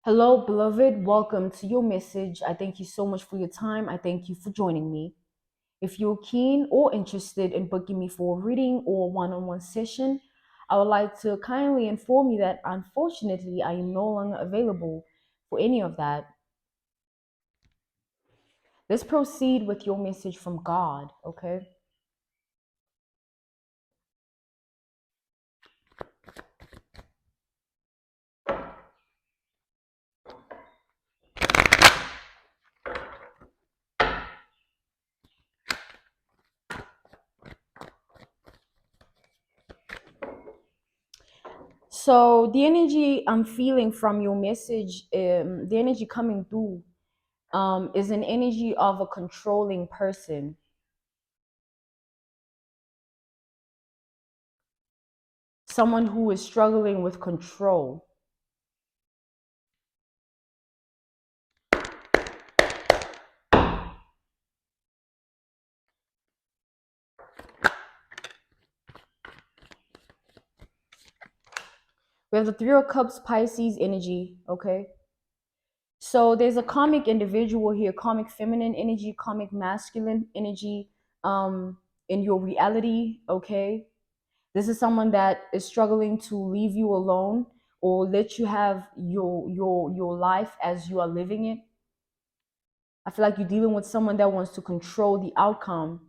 Hello, beloved. Welcome to your message. I thank you so much for your time. I thank you for joining me. If you're keen or interested in booking me for a reading or one on one session, I would like to kindly inform you that unfortunately I am no longer available for any of that. Let's proceed with your message from God, okay? So, the energy I'm feeling from your message, the energy coming through, is an energy of a controlling person, someone who is struggling with control. We have the Three of Cups, Pisces energy, okay? So there's a karmic individual here, karmic feminine energy, karmic masculine energy, um, in your reality, okay? This is someone that is struggling to leave you alone or let you have your life as you are living it. I feel like you're dealing with someone that wants to control the outcome,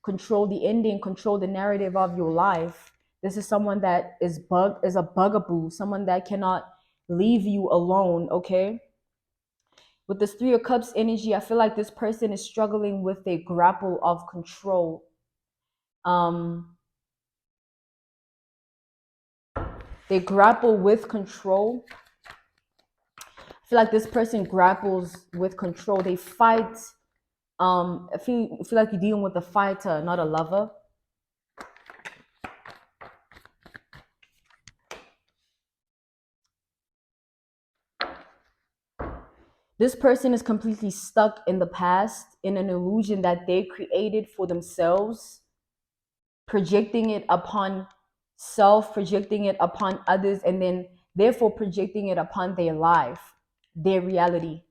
control the ending, control the narrative of your life. This is someone that is a bugaboo, someone that cannot leave you alone, okay? With this Three of Cups energy, I feel like this person is struggling with a grapple of control. Um, they grapple with control. I feel like this person grapples with control. They fight. I feel like you're dealing with a fighter, not a lover. This person is completely stuck in the past, in an illusion that they created for themselves, projecting it upon self, projecting it upon others, and then therefore projecting it upon their life, their reality.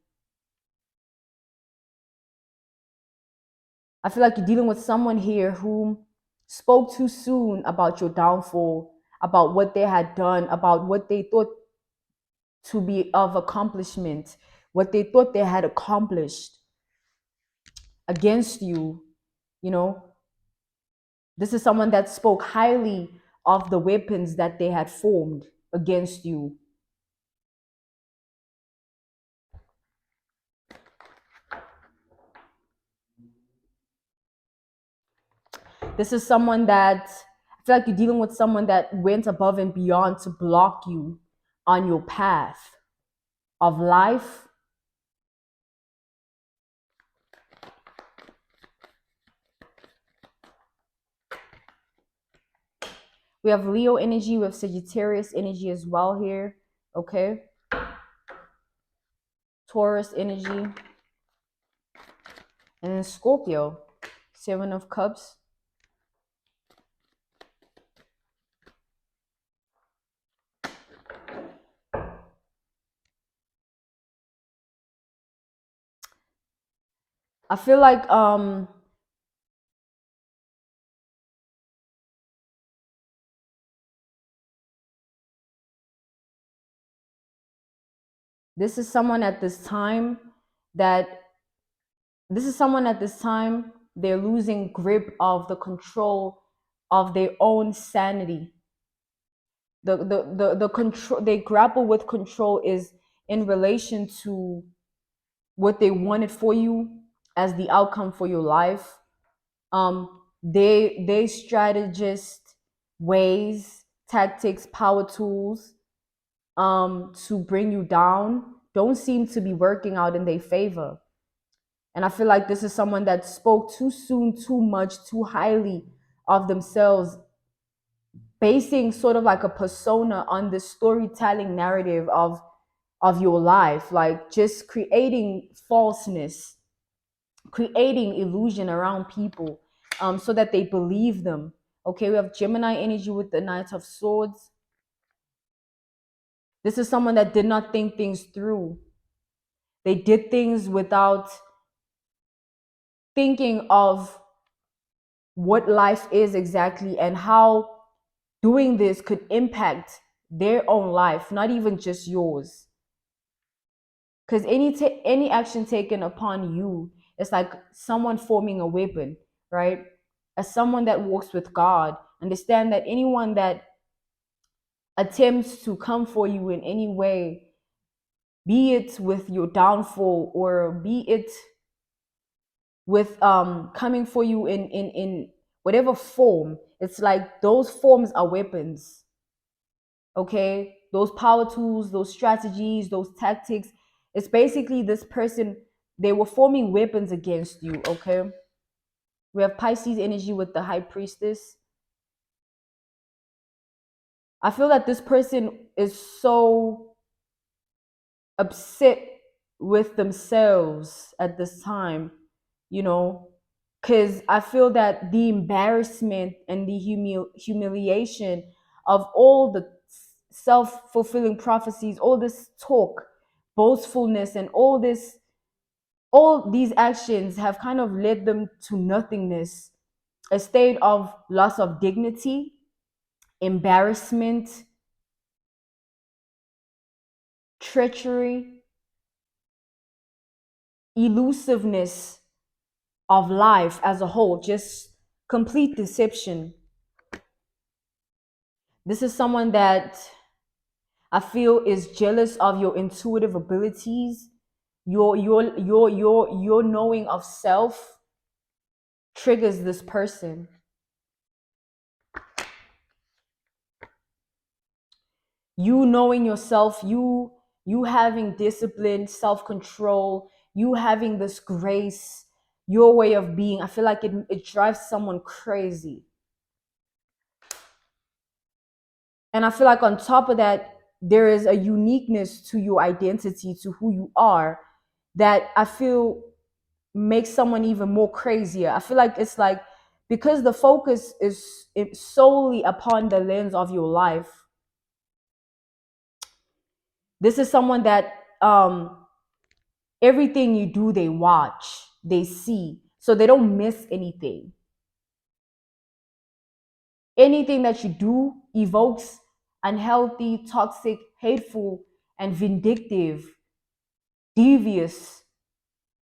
I feel like you're dealing with someone here who spoke too soon about your downfall, about what they had done, about what they thought to be of accomplishment, what they thought they had accomplished against you, you know. This is someone that spoke highly of the weapons that they had formed against you. This is someone that I feel like you're dealing with someone that went above and beyond to block you on your path of life. We have Leo energy, we have Sagittarius energy as well here. Okay. Taurus energy. And then Scorpio, Seven of Cups. I feel like this is someone at this time that this is someone at this time they're losing grip of the control of their own sanity. The control they grapple with control is in relation to what they wanted for you as the outcome for your life. They strategist ways, tactics, power tools to bring you down don't seem to be working out in their favor. And I feel like this is someone that spoke too soon, too much, too highly of themselves, basing sort of like a persona on the storytelling narrative of your life, like just creating falseness, creating illusion around people, so that they believe them. Okay, we have Gemini energy with the Knight of Swords. This is someone that did not think things through. They did things without thinking of what life is exactly and how doing this could impact their own life, not even just yours. Because any action taken upon you, it's like someone forming a weapon, right? As someone that walks with God, understand that anyone that attempts to come for you in any way, be it with your downfall or be it with coming for you in whatever form, it's like those forms are weapons. Okay, those power tools, those strategies, those tactics, it's basically this person, they were forming weapons against you. Okay, we have Pisces energy with the high priestess. I feel that this person is so upset with themselves at this time, you know, because I feel that the embarrassment and the humiliation of all the self-fulfilling prophecies, all this talk, boastfulness, and all these actions have kind of led them to nothingness, a state of loss of dignity, embarrassment, treachery, elusiveness of life as a whole, just complete deception. This is someone that I feel is jealous of your intuitive abilities, your knowing of self triggers this person. You knowing yourself, you having discipline, self-control, you having this grace, your way of being. I feel like it drives someone crazy. And I feel like on top of that, there is a uniqueness to your identity, to who you are, that I feel makes someone even more crazier. I feel like it's like because the focus is solely upon the lens of your life. This is someone that everything you do, they watch, they see, so they don't miss anything. Anything that you do evokes unhealthy, toxic, hateful, and vindictive, devious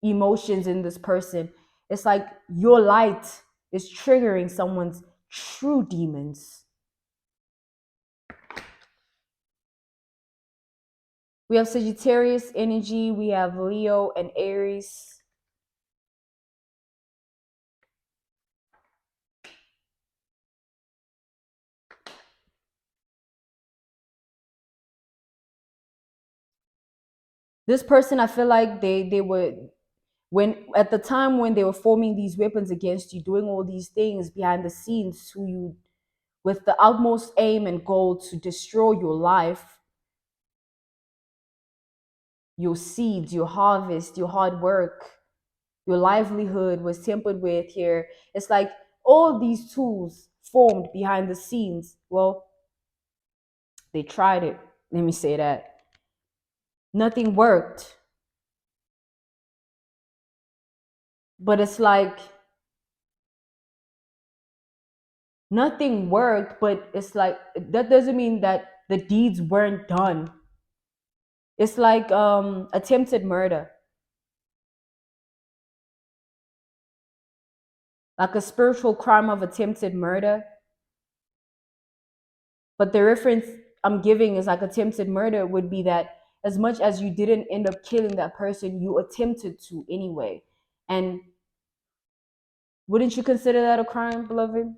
emotions in this person. It's like your light is triggering someone's true demons. We have Sagittarius energy, we have Leo and Aries. This person, I feel like they were, when at the time when they were forming these weapons against you, doing all these things behind the scenes to you with the utmost aim and goal to destroy your life, your seeds, your harvest, your hard work, your livelihood was tempered with here. It's like all these tools formed behind the scenes. Well, they tried it. Let me say that. Nothing worked. But it's like nothing worked, but it's like that doesn't mean that the deeds weren't done. It's like attempted murder, like a spiritual crime of attempted murder. But the reference I'm giving is like attempted murder would be that as much as you didn't end up killing that person, you attempted to anyway. And wouldn't you consider that a crime, beloved?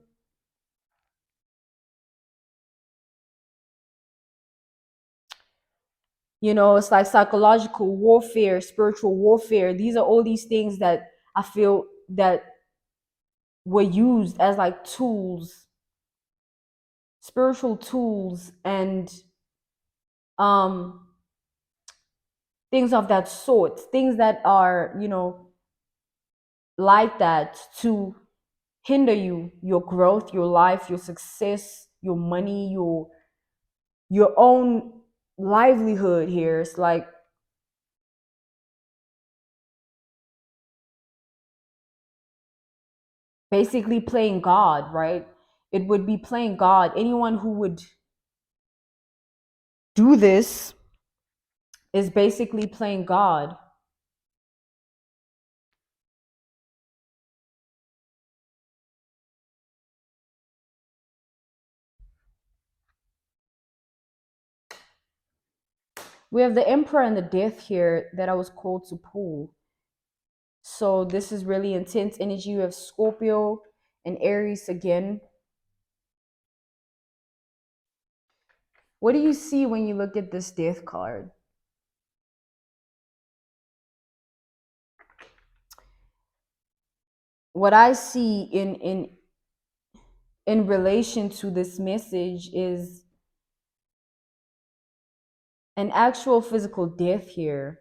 You know, it's like psychological warfare, spiritual warfare. These are all these things that I feel that were used as like tools, spiritual tools, and um things of that sort, things that are, like that to hinder you, your growth, your life, your success, your money, your own livelihood here. It's like basically playing God, right? It would be playing God. Anyone who would do this is basically playing God. We have the Emperor and the Death here that I was called to pull. So this is really intense energy. You have Scorpio and Aries again. What do you see when you look at this Death card? What I see in relation to this message is an actual physical death here.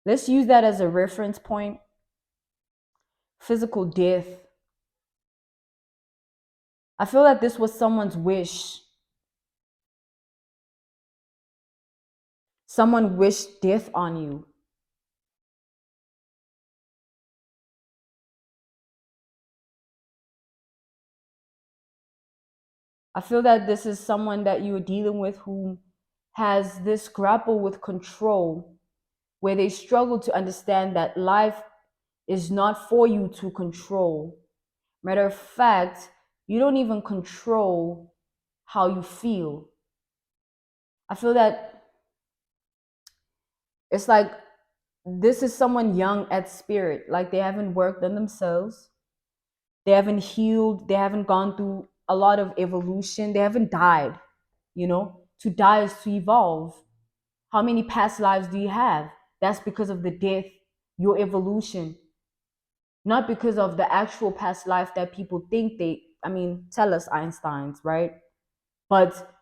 Let's use that as a reference point. Physical death. I feel that this was someone's wish. Someone wished death on you. I feel that this is someone that you're dealing with who has this grapple with control, where they struggle to understand that life is not for you to control. Matter of fact, you don't even control how you feel. I feel that it's like this is someone young at spirit, like they haven't worked on themselves, they haven't healed, they haven't gone through a lot of evolution, they haven't died. To die is to evolve. How many past lives do you have? That's because of the death, your evolution, not because of the actual past life that people think tell us Einstein's, right? But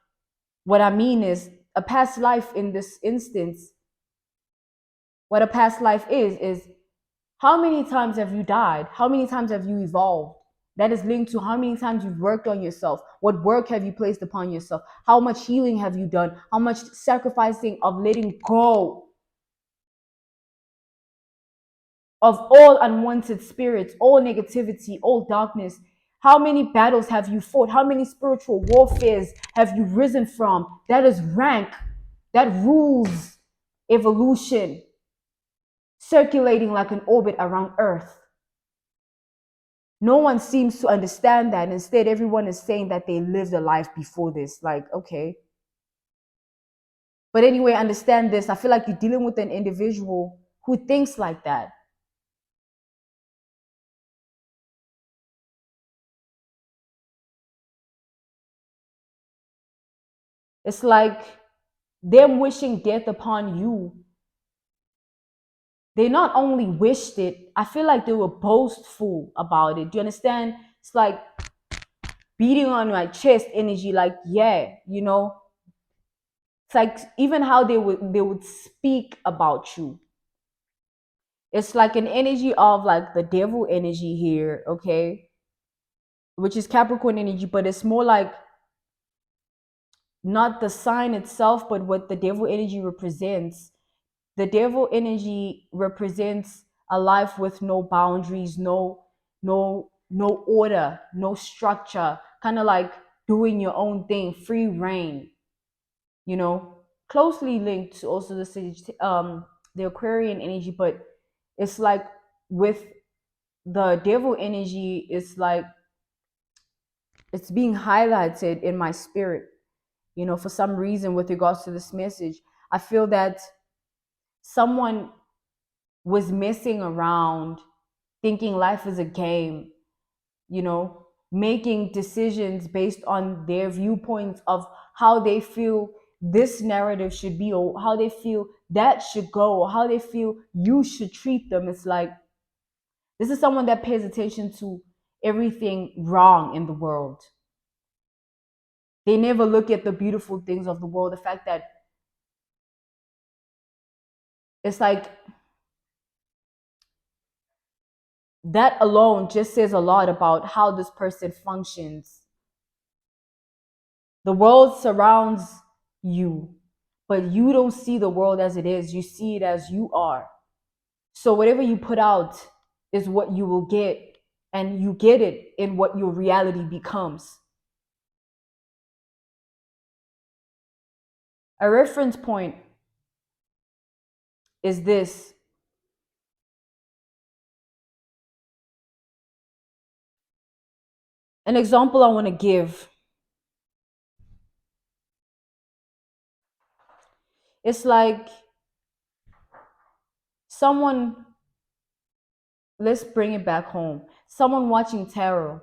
what I mean is a past life in this instance, what a past life is how many times have you died? How many times have you evolved? That is linked to how many times you've worked on yourself. What work have you placed upon yourself? How much healing have you done? How much sacrificing of letting go of all unwanted spirits, all negativity, all darkness? How many battles have you fought? How many spiritual warfares have you risen from? That is rank. That rules evolution, circulating like an orbit around Earth. No one seems to understand that. Instead, everyone is saying that they lived a life before this. Like, okay. But anyway, understand this. I feel like you're dealing with an individual who thinks like that. It's like them wishing death upon you. They not only wished it, I feel like they were boastful about it. Do you understand? It's like beating on my chest energy, like, yeah, It's like even how they would speak about you. It's like an energy of like the devil energy here, okay? Which is Capricorn energy, but it's more like not the sign itself, but what the devil energy represents. The devil energy represents a life with no boundaries, no order, no structure, kind of like doing your own thing, free reign, you know, closely linked to also the Aquarian energy, but it's like with the devil energy, it's like it's being highlighted in my spirit, for some reason with regards to this message. I feel that someone was messing around, thinking life is a game, making decisions based on their viewpoints of how they feel this narrative should be, or how they feel that should go, or how they feel you should treat them. It's like this is someone that pays attention to everything wrong in the world. They never look at the beautiful things of the world. The fact that it's like that alone just says a lot about how this person functions. The world surrounds you, but you don't see the world as it is. You see it as you are. So whatever you put out is what you will get, and you get it in what your reality becomes. A reference point is this. An example I want to give, it's like someone, let's bring it back home. Someone watching tarot,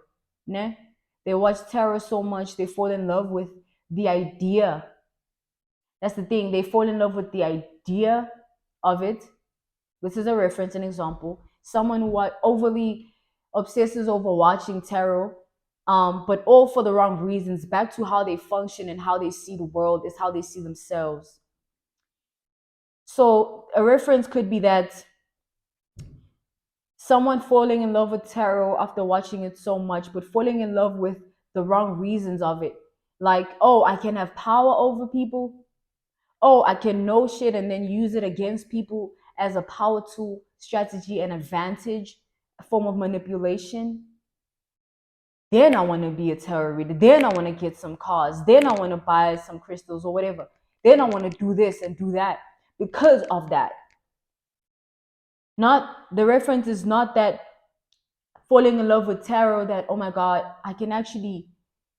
ne? They watch tarot so much they fall in love with the idea. That's the thing. They fall in love with the idea of it. This is a reference, an example. Someone who overly obsesses over watching tarot, but all for the wrong reasons. Back to how they function and how they see the world is how they see themselves. So a reference could be that someone falling in love with tarot after watching it so much, but falling in love with the wrong reasons of it. Like, oh, I can have power over people. Oh, I can know shit and then use it against people as a power tool, strategy, and advantage, a form of manipulation. Then I want to be a tarot reader. Then I want to get some cards. Then I want to buy some crystals or whatever. Then I want to do this and do that because of that. Not the reference is not that falling in love with tarot, that oh my god, I can actually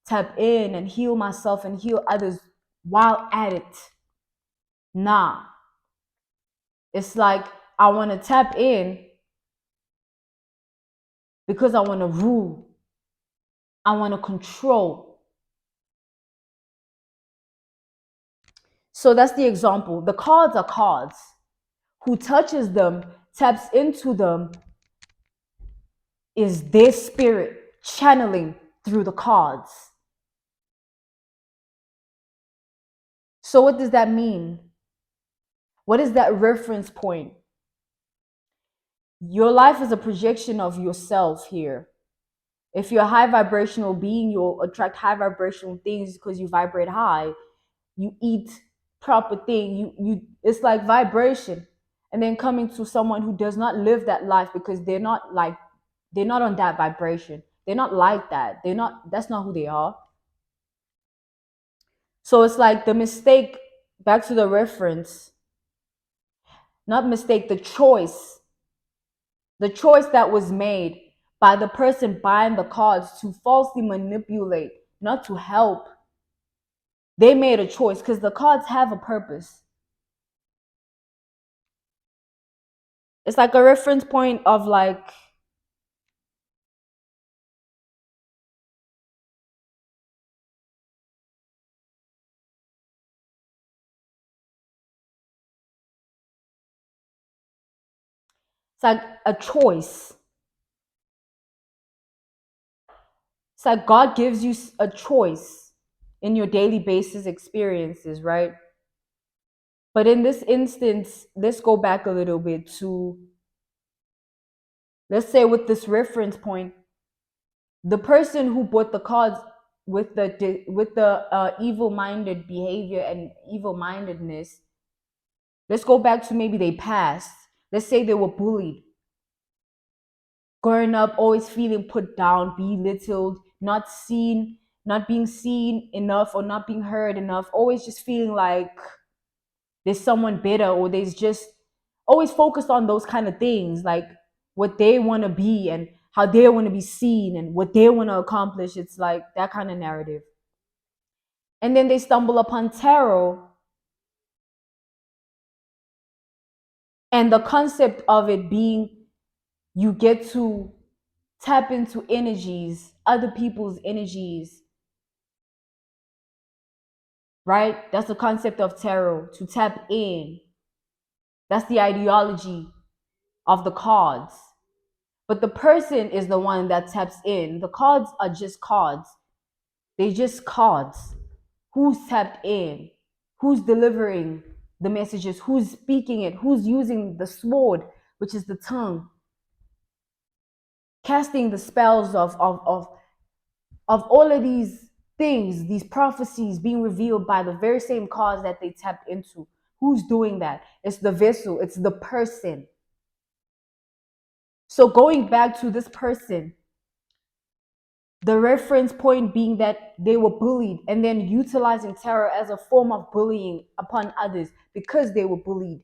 tap in and heal myself and heal others while at it. Nah. It's like I want to tap in because I want to rule. I want to control. So that's the example. The cards are cards. Who touches them, taps into them, is their spirit channeling through the cards. So what does that mean? What is that reference point? Your life is a projection of yourself here. If you're a high vibrational being, you'll attract high vibrational things because you vibrate high. You eat proper thing. You it's like vibration. And then coming to someone who does not live that life because they're not on that vibration. They're not like that. That's not who they are. So it's like the mistake, back to the reference, not mistake, the choice that was made by the person buying the cards to falsely manipulate, not to help. They made a choice because the cards have a purpose. It's like a reference point of like, it's like a choice. It's like God gives you a choice in your daily basis experiences, right? But in this instance, let's go back a little bit to, let's say with this reference point, the person who bought the cards with the evil-minded behavior and evil-mindedness, let's go back to maybe they past. Let's say they were bullied. Growing up, always feeling put down, belittled, not seen, not being seen enough or not being heard enough, always just feeling like there's someone better, or there's just always focused on those kind of things, like what they want to be and how they want to be seen and what they want to accomplish. It's like that kind of narrative. And then they stumble upon tarot and the concept of it being you get to tap into energies, other people's energies, right? That's the concept of tarot, to tap in. That's the ideology of the cards. But the person is the one that taps in. The cards are just cards. They're just cards. Who's tapped in? Who's delivering the messages? Who's speaking it? Who's using the sword, which is the tongue? Casting the spells of all of these things, these prophecies being revealed by the very same cause that they tapped into. Who's doing that? It's the vessel, it's the person. So going back to this person, the reference point being that they were bullied and then utilizing tarot as a form of bullying upon others because they were bullied.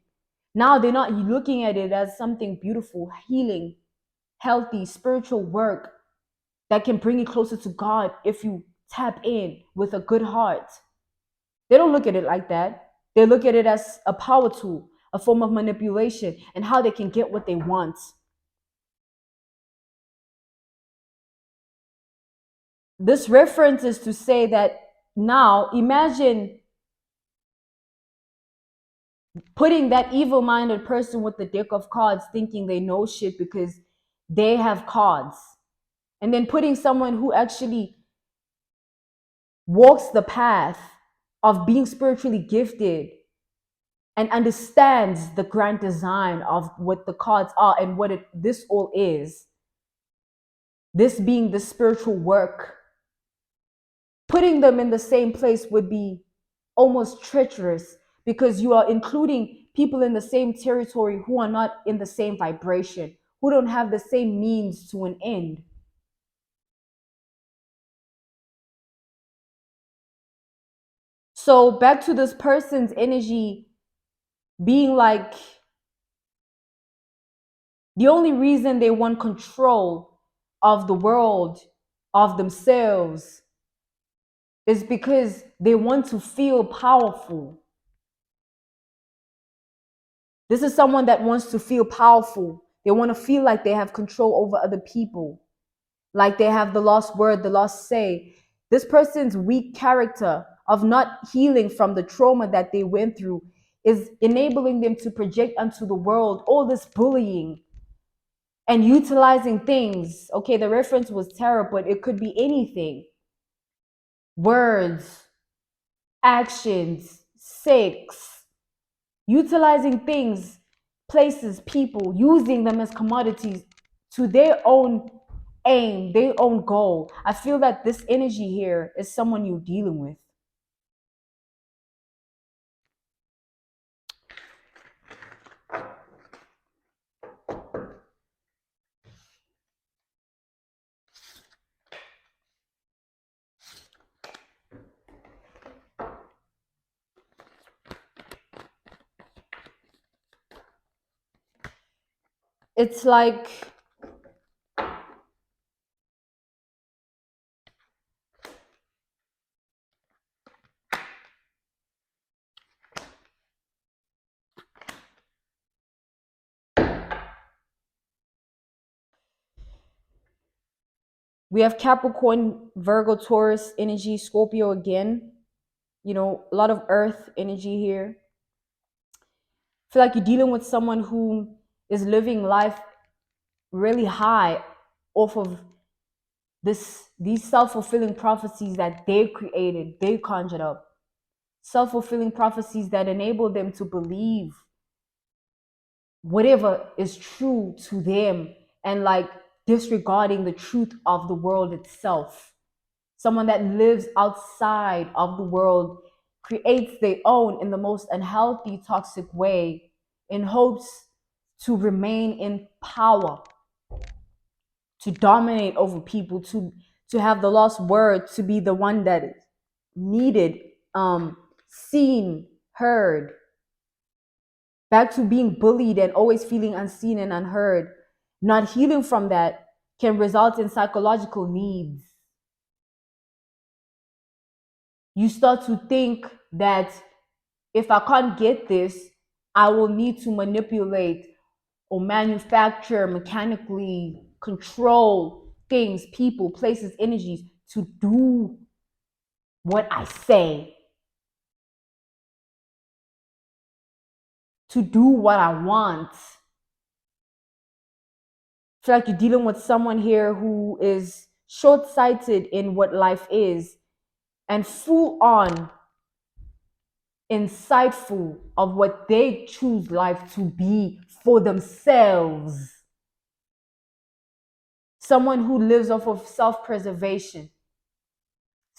Now they're not looking at it as something beautiful, healing, healthy, spiritual work that can bring you closer to God if you tap in with a good heart. They don't look at it like that. They look at it as a power tool, a form of manipulation, and how they can get what they want. This reference is to say that now imagine putting that evil-minded person with the deck of cards thinking they know shit because they have cards, and then putting someone who actually walks the path of being spiritually gifted and understands the grand design of what the cards are and what this all is, this being the spiritual work. Putting them in the same place would be almost treacherous because you are including people in the same territory who are not in the same vibration, who don't have the same means to an end. So back to this person's energy being like, the only reason they want control of the world, of themselves, is because they want to feel powerful. This is someone that wants to feel powerful. They want to feel like they have control over other people, like they have the last word, the last say. This person's weak character of not healing from the trauma that they went through is enabling them to project onto the world all this bullying and utilizing things. Okay, the reference was terror, but it could be anything. Words, actions, sex, utilizing things, places, people, using them as commodities to their own aim, their own goal. I feel that this energy here is someone you're dealing with. It's like we have Capricorn, Virgo, Taurus energy, Scorpio again. You know, a lot of earth energy here. I feel like you're dealing with someone who is living life really high off of these self-fulfilling prophecies that they created, they conjured up. Self-fulfilling prophecies that enable them to believe whatever is true to them and like disregarding the truth of the world itself. Someone that lives outside of the world, creates their own in the most unhealthy, toxic way in hopes to remain in power, to dominate over people, to have the last word, to be the one that is needed, seen, heard. Back to being bullied and always feeling unseen and unheard. Not healing from that can result in psychological needs. You start to think that if I can't get this, I will need to manipulate or manufacture, mechanically control things, people, places, energies to do what I say, to do what I want. I feel like you're dealing with someone here who is short-sighted in what life is and full on insightful of what they choose life to be for themselves. Someone who lives off of self-preservation,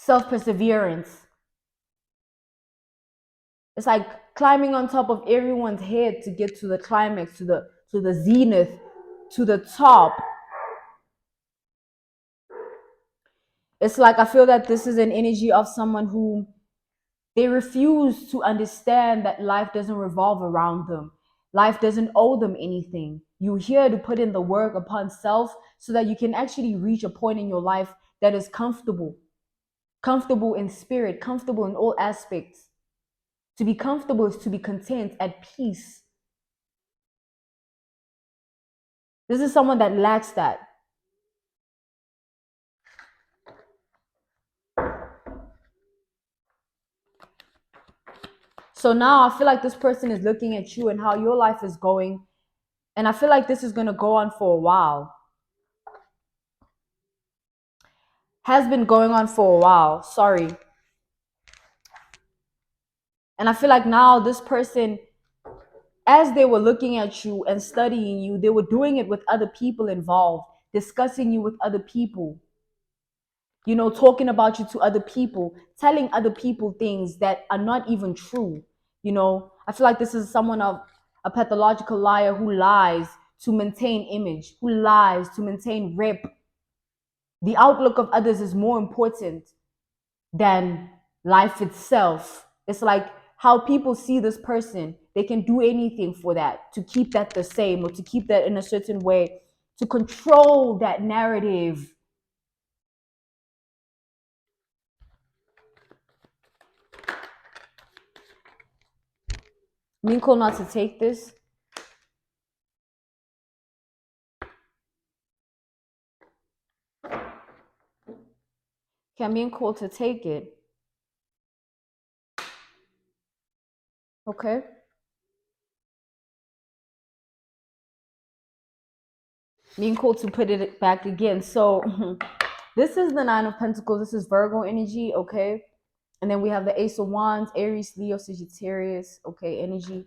self-perseverance. It's like climbing on top of everyone's head to get to the climax, to the zenith, to the top. It's like I feel that this is an energy of someone who they refuse to understand that life doesn't revolve around them. Life doesn't owe them anything. You're here to put in the work upon self so that you can actually reach a point in your life that is comfortable, comfortable in spirit, comfortable in all aspects. To be comfortable is to be content, at peace. This is someone that lacks that. So now I feel like this person is looking at you and how your life is going. And I feel like this is going to go on for a while. Has been going on for a while. Sorry. And I feel like now this person, as they were looking at you and studying you, they were doing it with other people involved, discussing you with other people, talking about you to other people, telling other people things that are not even true. I feel like this is someone of a pathological liar who lies to maintain image, who lies to maintain rep. The outlook of others is more important than life itself. It's like how people see this person, they can do anything for that, to keep that the same or to keep that in a certain way, to control that narrative. Being cool not to take this. Can being cool to take it. Okay. Being cool to put it back again. So this is the Nine of Pentacles. This is Virgo energy, okay? And then we have the Ace of Wands, Aries, Leo, Sagittarius, okay, energy.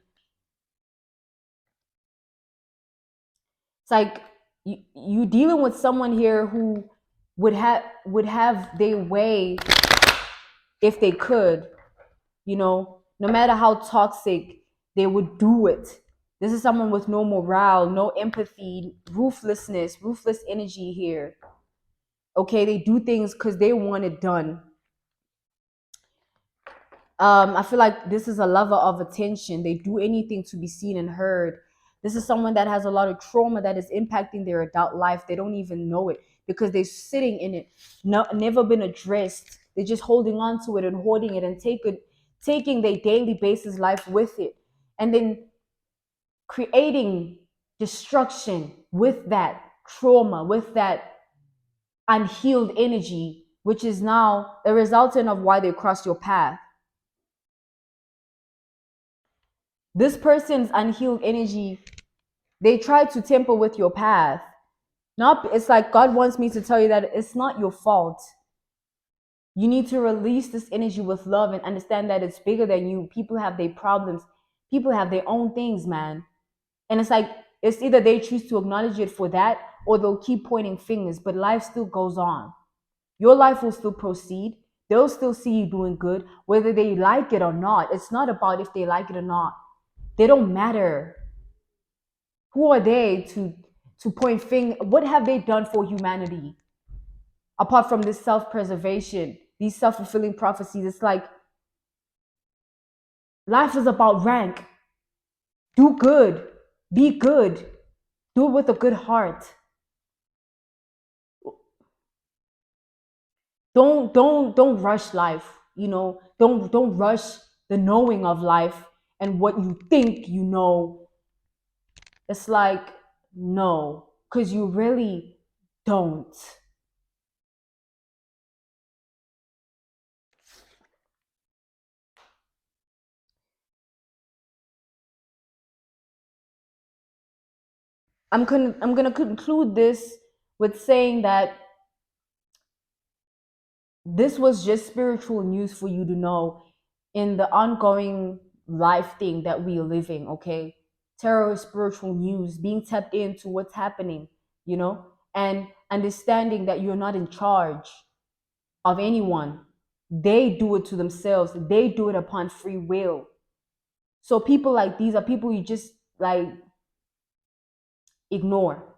It's like you dealing with someone here who would have their way if they could, no matter how toxic, they would do it. This is someone with no morale, no empathy, ruthless energy here. Okay, they do things because they want it done. I feel like this is a lover of attention. They do anything to be seen and heard. This is someone that has a lot of trauma that is impacting their adult life. They don't even know it because they're sitting in it, never been addressed. They're just holding on to it and hoarding it and taking their daily basis life with it, and then creating destruction with that trauma, with that unhealed energy, which is now the resultant of why they crossed your path. This person's unhealed energy, they try to temper with your path. It's like God wants me to tell you that it's not your fault. You need to release this energy with love and understand that it's bigger than you. People have their problems. People have their own things, man. And it's like, it's either they choose to acknowledge it for that or they'll keep pointing fingers, but life still goes on. Your life will still proceed. They'll still see you doing good, whether they like it or not. It's not about if they like it or not. They don't matter. Who are they to point finger? What have they done for humanity apart from this self-preservation, these self-fulfilling prophecies? It's like life is about rank. Do good, be good, do it with a good heart. Don't rush life. Don't rush the knowing of life and what you think you know. It's like, no, because you really don't. I'm gonna conclude this with saying that this was just spiritual news for you to know in the ongoing life thing that we are living, okay? Tarot is spiritual news, being tapped into what's happening, and understanding that you're not in charge of anyone. They do it to themselves. They do it upon free will. So people like these are people you just like ignore.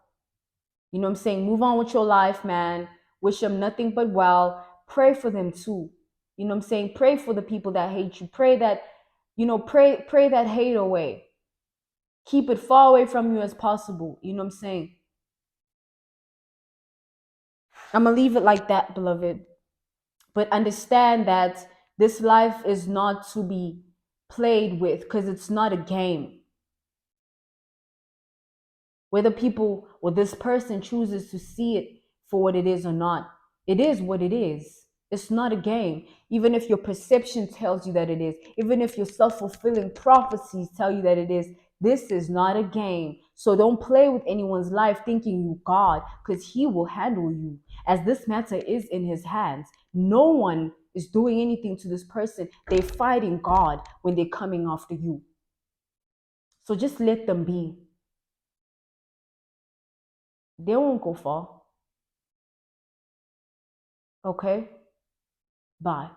You know what I'm saying? Move on with your life, man. Wish them nothing but well. Pray for them too. You know what I'm saying? Pray for the people that hate you. Pray that, pray that hate away. Keep it far away from you as possible. You know what I'm saying? I'm gonna leave it like that, beloved. But understand that this life is not to be played with because it's not a game. Whether people or this person chooses to see it for what it is or not, it is what it is. It's not a game. Even if your perception tells you that it is, even if your self-fulfilling prophecies tell you that it is, this is not a game. So don't play with anyone's life thinking you God, because he will handle you as this matter is in his hands. No one is doing anything to this person. They're fighting God when they're coming after you. So just let them be. They won't go far. Okay? Bye.